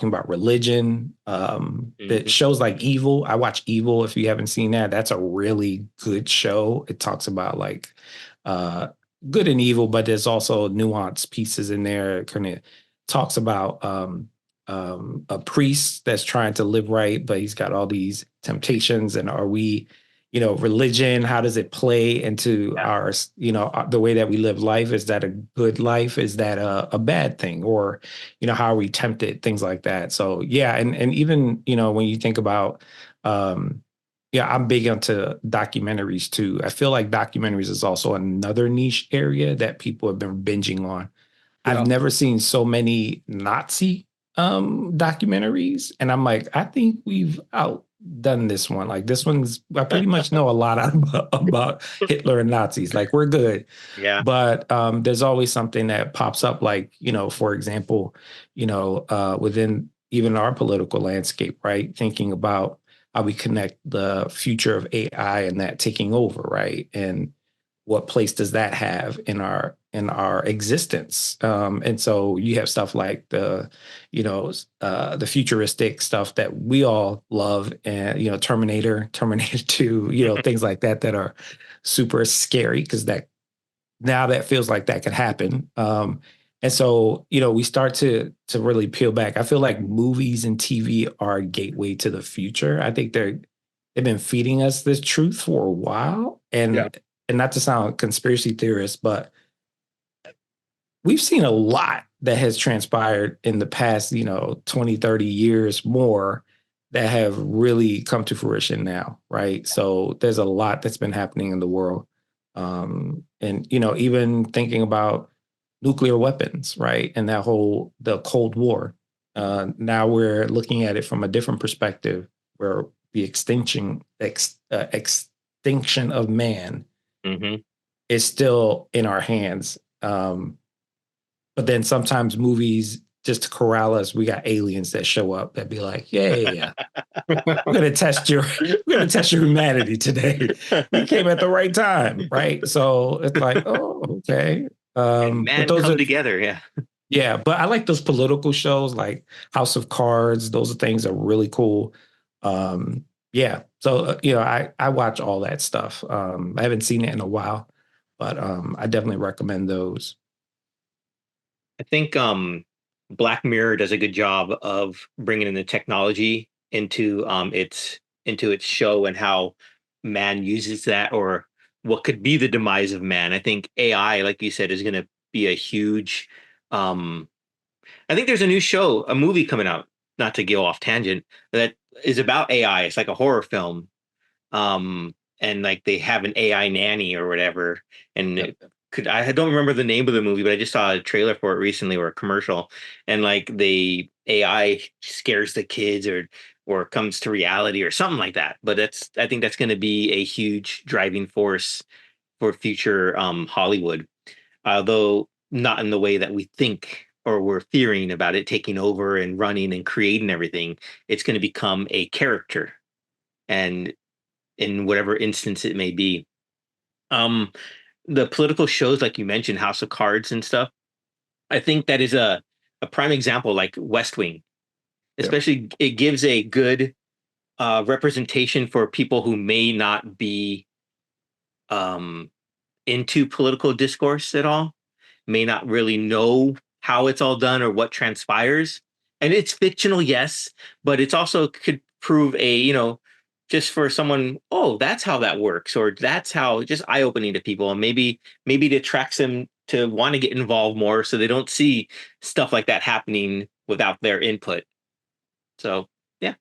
about religion, that Hmm. shows like Evil. I watch Evil. If you haven't seen that, that's a really good show. It talks about like uh good and evil, but there's also nuanced pieces in there. It kind of talks about a priest that's trying to live right, but he's got all these temptations. And are we, religion, how does it play into Yeah. our, the way that we live life? Is that a good life? Is that a bad thing? Or, how are we tempted? Things like that. So yeah, and even, when you think about yeah, I'm big into documentaries too. I feel like documentaries is also another niche area that people have been binging on. I've Yeah. never seen so many Nazi documentaries, and I'm like, I think we've outdone this one. Like this one's, I pretty much know a lot about Hitler and Nazis. Like we're good, Yeah. but there's always something that pops up. Like for example, within even our political landscape, right? Thinking about how we connect the future of AI and that taking over, right? And what place does that have in our existence? And so you have stuff like the futuristic stuff that we all love, and Terminator 2, things like that are super scary because that feels like that could happen. And so, we start to really peel back. I feel like movies and TV are a gateway to the future. I think they've been feeding us this truth for a while. Yeah. And not to sound conspiracy theorist, but we've seen a lot that has transpired in the past, 20, 30 years more that have really come to fruition now, right? So there's a lot that's been happening in the world. And, even thinking about nuclear weapons, right? And the Cold War. Now we're looking at it from a different perspective where the extinction of man is still in our hands. But then sometimes movies, just to corral us, we got aliens that show up that be like, "Yeah, we're gonna test your humanity today. We came at the right time, right?" So it's like, oh, okay. And But man those come are together, yeah. yeah. But I like those political shows like House of Cards. Those are things that are really cool. Yeah. So I watch all that stuff. I haven't seen it in a while, but I definitely recommend those. I think Black Mirror does a good job of bringing in the technology into its show and how man uses that or what could be the demise of man. I think AI, like you said, is going to be a huge. Um, I think there's a new show, a movie coming out. Not to go off tangent, that is about AI. It's like a horror film, and like they have an AI nanny or whatever, and Yep. I don't remember the name of the movie, but I just saw a trailer for it recently or a commercial, and like the AI scares the kids or comes to reality or something like that. But I think that's going to be a huge driving force for future Hollywood, although not in the way that we think or we're fearing about it taking over and running and creating everything. It's going to become a character, and in whatever instance it may be. Um, the political shows, like you mentioned, House of Cards and stuff, I think that is a prime example, like West Wing. Yep. Especially, it gives a good representation for people who may not be um, into political discourse at all, may not really know how it's all done or what transpires. And it's fictional, yes, but it's also could prove just for someone, oh, that's how that works, or that's how just eye-opening to people, and maybe it attracts them to want to get involved more so they don't see stuff like that happening without their input. So yeah.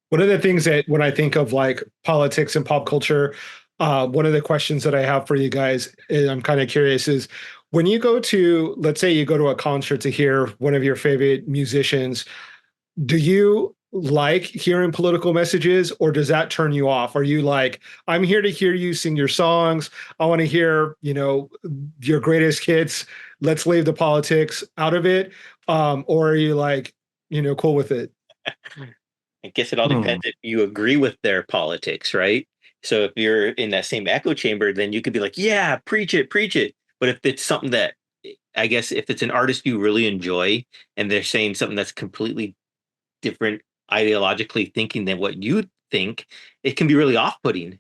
One of the things that when I think of like politics and pop culture, one of the questions that I have for you guys, and I'm kind of curious, is when you go to, let's say you go to a concert to hear one of your favorite musicians, do you like hearing political messages or does that turn you off? Are you like, I'm here to hear you sing your songs. I want to hear, your greatest hits. Let's leave the politics out of it. Or are you like, cool with it? I guess it all depends if you agree with their politics, right? So if you're in that same echo chamber, then you could be like, yeah, preach it, preach it. But if it's something that, I guess, if it's an artist you really enjoy and they're saying something that's completely different ideologically thinking than what you think, it can be really off-putting.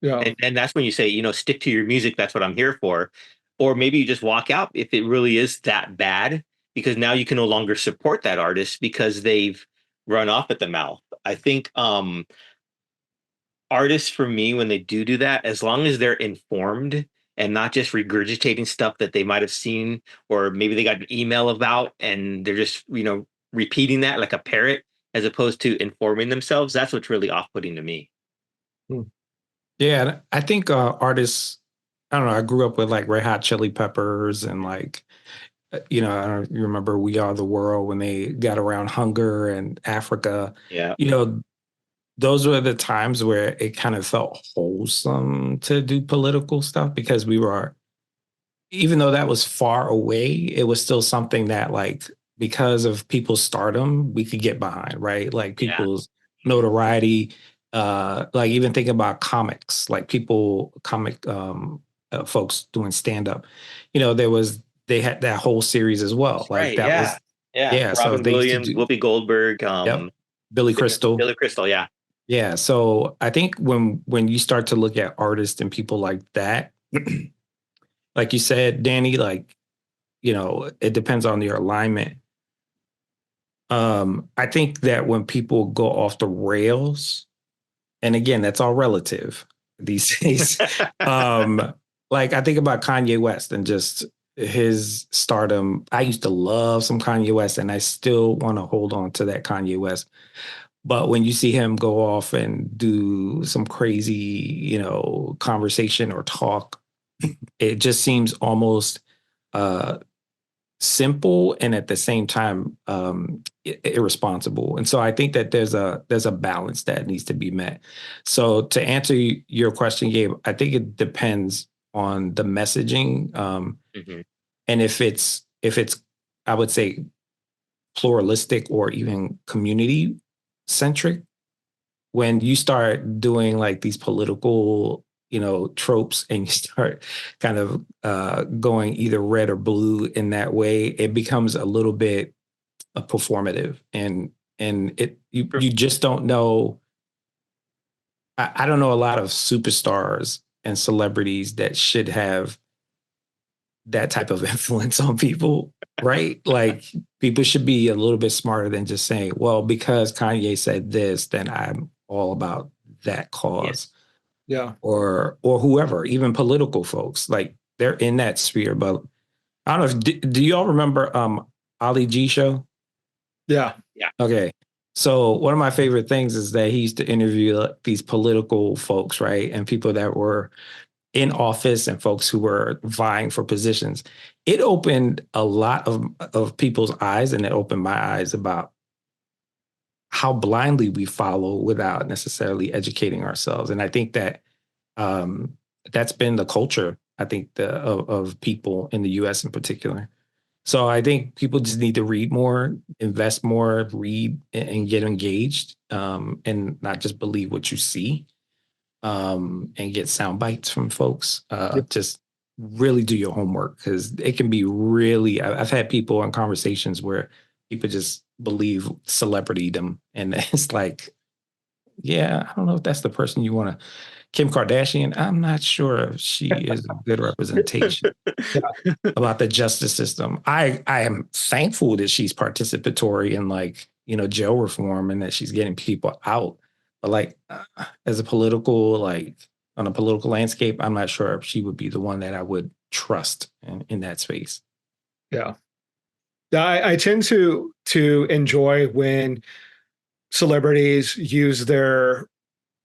Yeah. And that's when you say, stick to your music. That's what I'm here for. Or maybe you just walk out if it really is that bad, because now you can no longer support that artist because they've run off at the mouth. I think artists, for me, when they do that, as long as they're informed and not just regurgitating stuff that they might have seen or maybe they got an email about and they're just, repeating that like a parrot as opposed to informing themselves, that's what's really off-putting to me. Yeah, I think artists. I don't know. I grew up with like Red Hot Chili Peppers and like, I don't you remember We Are the World when they got around hunger and Africa. Yeah. Those were the times where it kind of felt wholesome to do political stuff because we were, even though that was far away, it was still something that like because of people's stardom, we could get behind, right? Like people's notoriety. Like even thinking about comics, like comic folks doing stand up, they had that whole series as well. Like Right. that Yeah. was, Yeah. yeah. So Robin they used to Williams, do, Whoopi Goldberg, yep, Billy Crystal. Billy Crystal. Yeah. Yeah. So I think when you start to look at artists and people like that, like you said, Danny, like, it depends on your alignment. I think that when people go off the rails, and again, that's all relative these days. Like I think about Kanye West and just his stardom. I used to love some Kanye West, and I still want to hold on to that Kanye West. But when you see him go off and do some crazy, conversation or talk, it just seems almost uh, simple and at the same time irresponsible. And so I think that there's a balance that needs to be met. So to answer your question, Gabe, I think it depends on the messaging, Mm-hmm. and if it's I would say pluralistic or even community centric. When you start doing like these political tropes and you start kind of going either red or blue in that way, it becomes a little bit performative, and you just don't know. I don't know a lot of superstars and celebrities that should have that type of influence on people, right? Like people should be a little bit smarter than just saying, well, because Kanye said this, then I'm all about that cause. Yeah. Or whoever, even political folks, like they're in that sphere. But I don't know if do y'all remember Ali G show? Yeah. Yeah. Okay. So one of my favorite things is that he used to interview these political folks, right? And people that were in office and folks who were vying for positions. It opened a lot of people's eyes, and it opened my eyes about how blindly we follow without necessarily educating ourselves. And I think that that's been the culture, I think, of people in the US in particular. So I think people just need to read more, invest more, read and get engaged, and not just believe what you see, and get sound bites from folks. Yeah. Just really do your homework, because it can be really. I've had people in conversations where people just believe celebritydom, and it's like, yeah, I don't know if that's the person you want to. Kim Kardashian, I'm not sure if she is a good representation about the justice system. I am thankful that she's participatory in jail reform and that she's getting people out. But as a political on a political landscape, I'm not sure if she would be the one that I would trust in that space. Yeah. I tend to enjoy when celebrities use their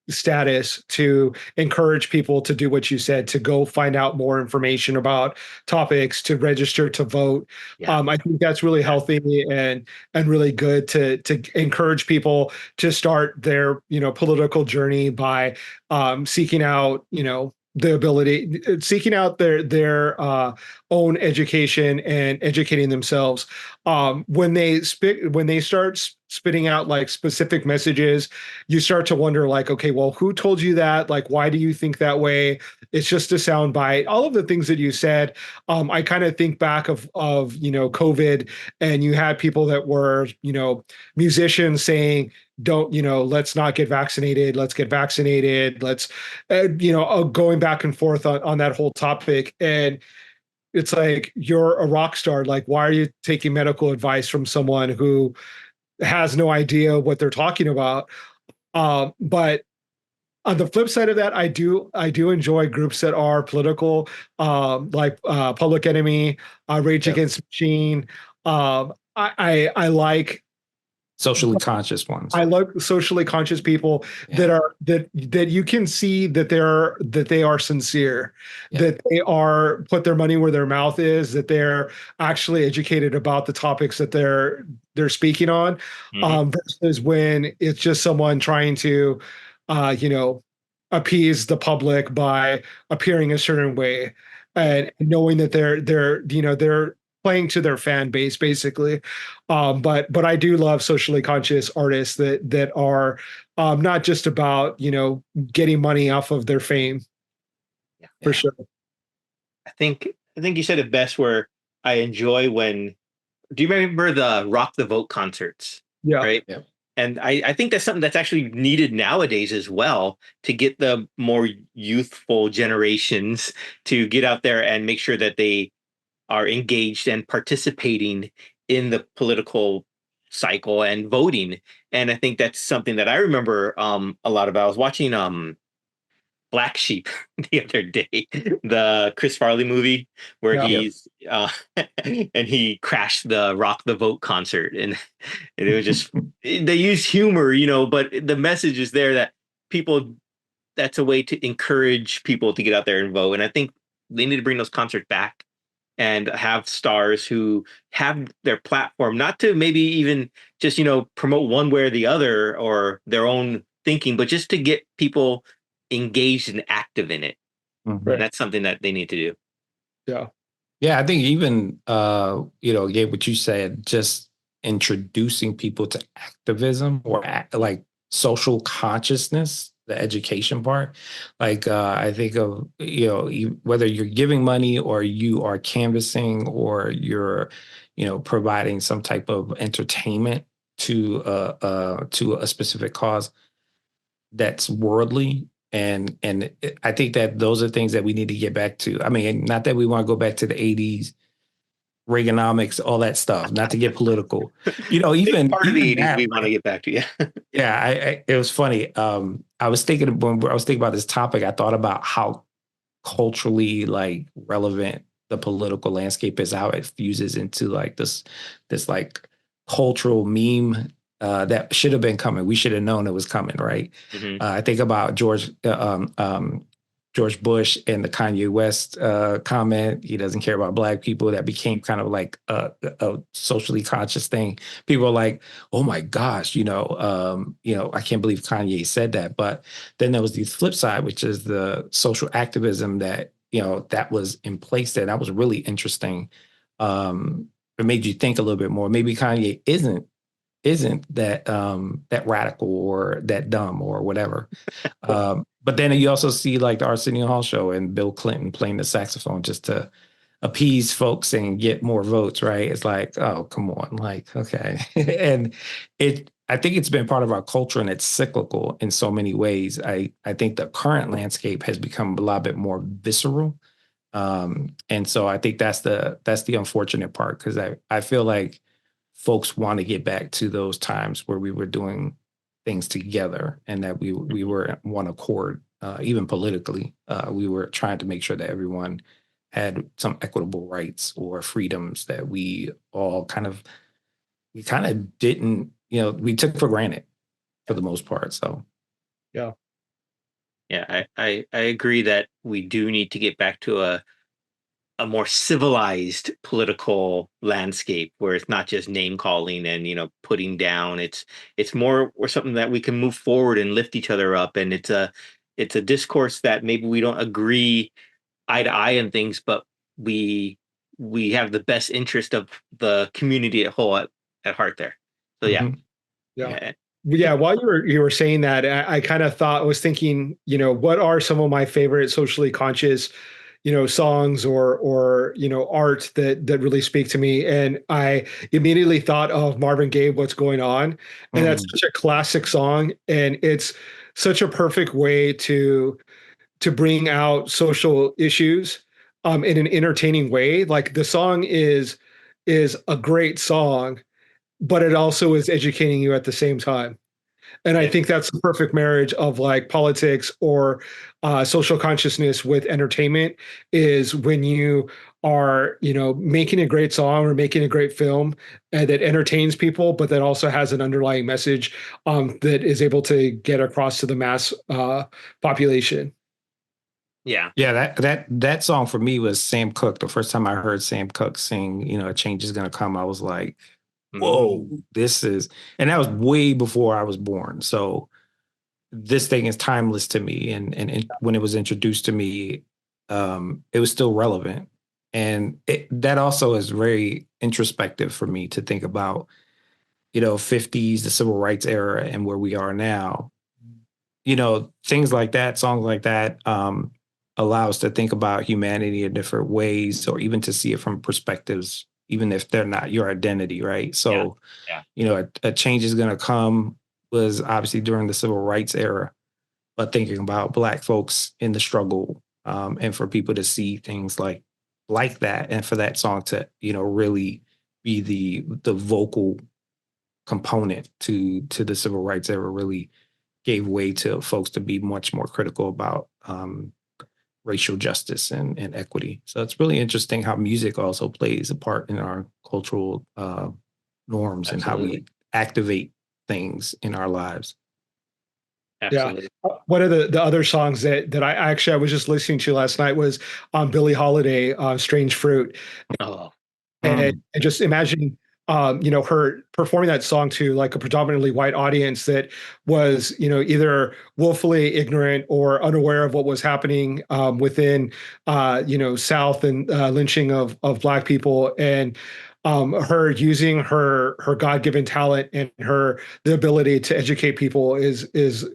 status to encourage people to do what you said, to go find out more information about topics, to register to vote. Yeah. I think that's really healthy and really good to encourage people to start their political journey by seeking out the ability, seeking out their own education and educating themselves. When they start spitting out like specific messages, you start to wonder like, okay, well, who told you that? Like, why do you think that way? It's just a sound bite. All of the things that you said, I kind of think back of COVID, and you had people that were musicians saying, don't let's not get vaccinated, let's get vaccinated, let's going back and forth on that whole topic. And it's like, you're a rock star, like why are you taking medical advice from someone who has no idea what they're talking about? But on the flip side of that, I do enjoy groups that are political, like Public Enemy, Rage Yep. Against the Machine. I like Socially conscious ones. I like socially conscious people that are that you can see that they are sincere, that they are put their money where their mouth is, that they're actually educated about the topics that they're speaking on, versus when it's just someone trying to, appease the public by appearing a certain way, and knowing that they're playing to their fan base basically. But I do love socially conscious artists that are not just about getting money off of their fame. Yeah. For sure. I think you said it best. Where I enjoy when. Do you remember the Rock the Vote concerts? Yeah. Right. Yeah. And I think that's something that's actually needed nowadays as well, to get the more youthful generations to get out there and make sure that they are engaged and participating in the political cycle and voting. And I think that's something that I remember a lot about. I was watching Black Sheep the other day, the Chris Farley movie where Yeah. he's and he crashed the Rock the Vote concert, and it was just they use humor, but the message is there that people that's a way to encourage people to get out there and vote. And I think they need to bring those concerts back and have stars who have their platform, not to maybe even just, promote one way or the other or their own thinking, but just to get people engaged and active in it. Mhm. And that's something that they need to do. Yeah. Yeah, I think even Gabe, what you said, just introducing people to activism or like social consciousness, the education part. Like I think of whether you're giving money or you are canvassing or you're providing some type of entertainment to a specific cause that's worldly. And I think that those are things that we need to get back to. I mean, not that we want to go back to the 80s, Reaganomics, all that stuff, not to get political. Big part of the Even 80s that, we want to get back to. Yeah. yeah, it was funny. I was thinking when I was thinking about this topic, I thought about how culturally like relevant the political landscape is, how it fuses into like this like cultural meme that should have been coming. We should have known it was coming, right? Mm-hmm. I think about George Bush and the Kanye West comment. He doesn't care about Black people. That became kind of like a socially conscious thing. People are like, "Oh my gosh, I can't believe Kanye said that." But then there was the flip side, which is the social activism that that was in place there. That was really interesting. It made you think a little bit more. Maybe Kanye isn't that radical or that dumb or whatever. But then you also see like the Arsenio Hall show and Bill Clinton playing the saxophone just to appease folks and get more votes, right? It's like, oh, come on, like, okay. And I think it's been part of our culture and it's cyclical in so many ways. I think the current landscape has become a lot bit more visceral. And so I think that's the unfortunate part, because I feel like folks want to get back to those times where we were doing things together and that we were at one accord, even politically. We were trying to make sure that everyone had some equitable rights or freedoms that we kind of didn't, we took for granted for the most part. So Yeah. Yeah, I agree that we do need to get back to a more civilized political landscape where it's not just name calling and putting down. It's more or something that we can move forward and lift each other up, and it's a discourse that maybe we don't agree eye to eye on things, but we have the best interest of the community at whole at heart there. So yeah. Mhm. Yeah. Yeah, while you were saying that, I kind of was thinking, what are some of my favorite socially conscious, songs or art that really speak to me? And I immediately thought of Marvin Gaye, "What's Going On," and that's such a classic song, and it's such a perfect way to bring out social issues in an entertaining way. Like the song is a great song, but it also is educating you at the same time. And I Yeah. think that's the perfect marriage of like politics or social consciousness with entertainment, is when you are, making a great song or making a great film that entertains people, but that also has an underlying message that is able to get across to the mass population. Yeah. Yeah, that song for me was Sam Cooke. The first time I heard Sam Cooke sing, "A Change Is Gonna Come," I was like, "Whoa, this is," and that was way before I was born. So this thing is timeless to me. And when it was introduced to me, it was still relevant. And that also is very introspective for me to think about, 50s, the civil rights era, and where we are now. Things like that, songs like that, allow us to think about humanity in different ways, or even to see it from perspectives, even if they're not your identity, right? So, Yeah. a change is going to come was obviously during the civil rights era, but thinking about Black folks in the struggle, and for people to see things like that, and for that song to really be the vocal component to the civil rights era, really gave way to folks to be much more critical about racial justice and equity. So it's really interesting how music also plays a part in our cultural norms and how we activate things in our lives. Absolutely. Yeah. One of the other songs that I was just listening to last night was on Billie Holiday, Strange Fruit. Oh. And just imagine, her performing that song to like a predominantly white audience that was, either woefully ignorant or unaware of what was happening within, South and lynching of Black people, and her using her God-given talent and the ability to educate people is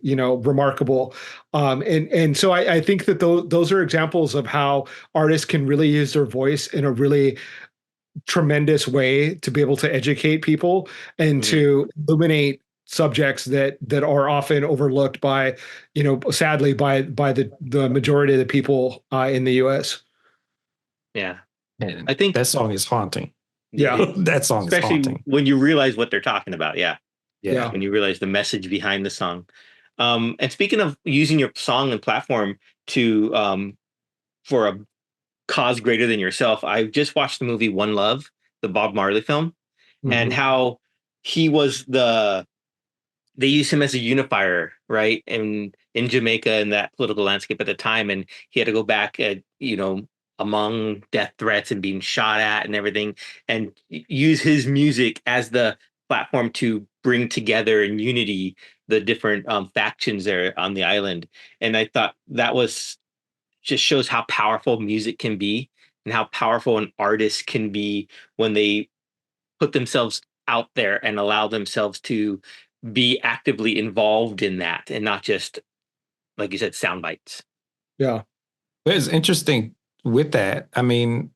remarkable. And so I think that those are examples of how artists can really use their voice in a really tremendous way to be able to educate people and to illuminate subjects that are often overlooked by, sadly by the majority of the people in the US. Yeah. And I think that song is haunting. Yeah. That song is haunting. Especially when you realize what they're talking about. Yeah. Yeah. When you realize the message behind the song. And speaking of using your song and platform to for a cause greater than yourself, I just watched the movie One Love, the Bob Marley film, and how he was they used him as a unifier, right? And in Jamaica and that political landscape at the time, and he had to go back at, among death threats and being shot at and everything, and use his music as the platform to bring together in unity the different factions there on the island. And I thought that was just shows how powerful music can be and how powerful an artist can be when they put themselves out there and allow themselves to be actively involved in that and not just, like you said, sound bites. Yeah. It's interesting with that. I mean,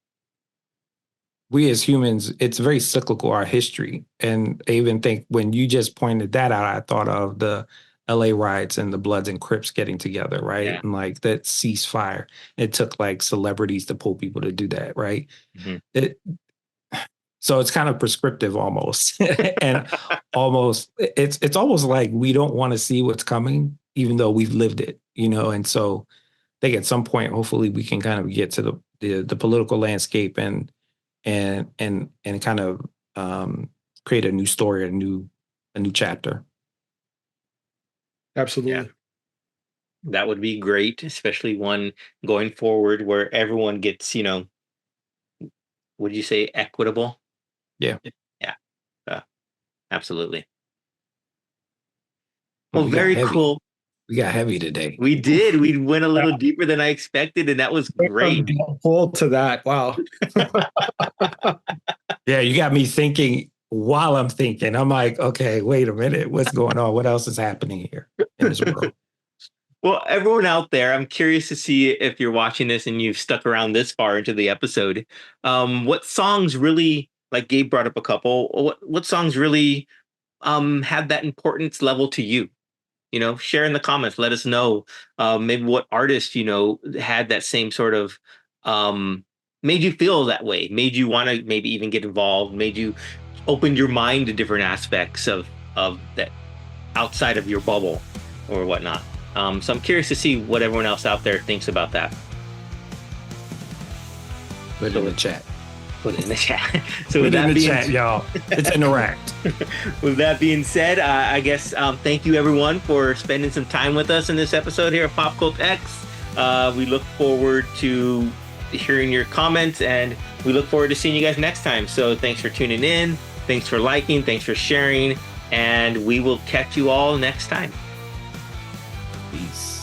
we as humans, it's very cyclical, our history. And I even think when you just pointed that out, I thought of the LA riots and the Bloods and Crips getting together, right? Yeah. And like that ceasefire. It took like celebrities to pull people to do that, right? So it's kind of prescriptive almost. And it's almost like we don't want to see what's coming, even though we've lived it, And so I think at some point, hopefully we can kind of get to the political landscape and kind of create a new story, a new chapter. Absolutely. Yeah. That would be great, especially one going forward where everyone gets, would you say equitable? Yeah. Yeah. Absolutely. Well, very cool. We got heavy today. We did. We went a little deeper than I expected, and that was great. Full to that. Wow. Yeah, you got me thinking while I'm thinking. I'm like, okay, wait a minute. What's going on? What else is happening here in this world? Well, everyone out there, I'm curious to see if you're watching this and you've stuck around this far into the episode. What songs really, like Gabe brought up a couple, what songs really have that importance level to you? Share in the comments. Let us know maybe what artist, had that same sort of made you feel that way, made you want to maybe even get involved, made you open your mind to different aspects of that outside of your bubble or whatnot. So I'm curious to see what everyone else out there thinks about that. Put it in the chat. Put it in the chat. So with that being chat, y'all, let's interact. With that being said, I guess thank you everyone for spending some time with us in this episode here of PopCultX. We look forward to hearing your comments, and we look forward to seeing you guys next time. So thanks for tuning in. Thanks for liking. Thanks for sharing. And we will catch you all next time. Peace.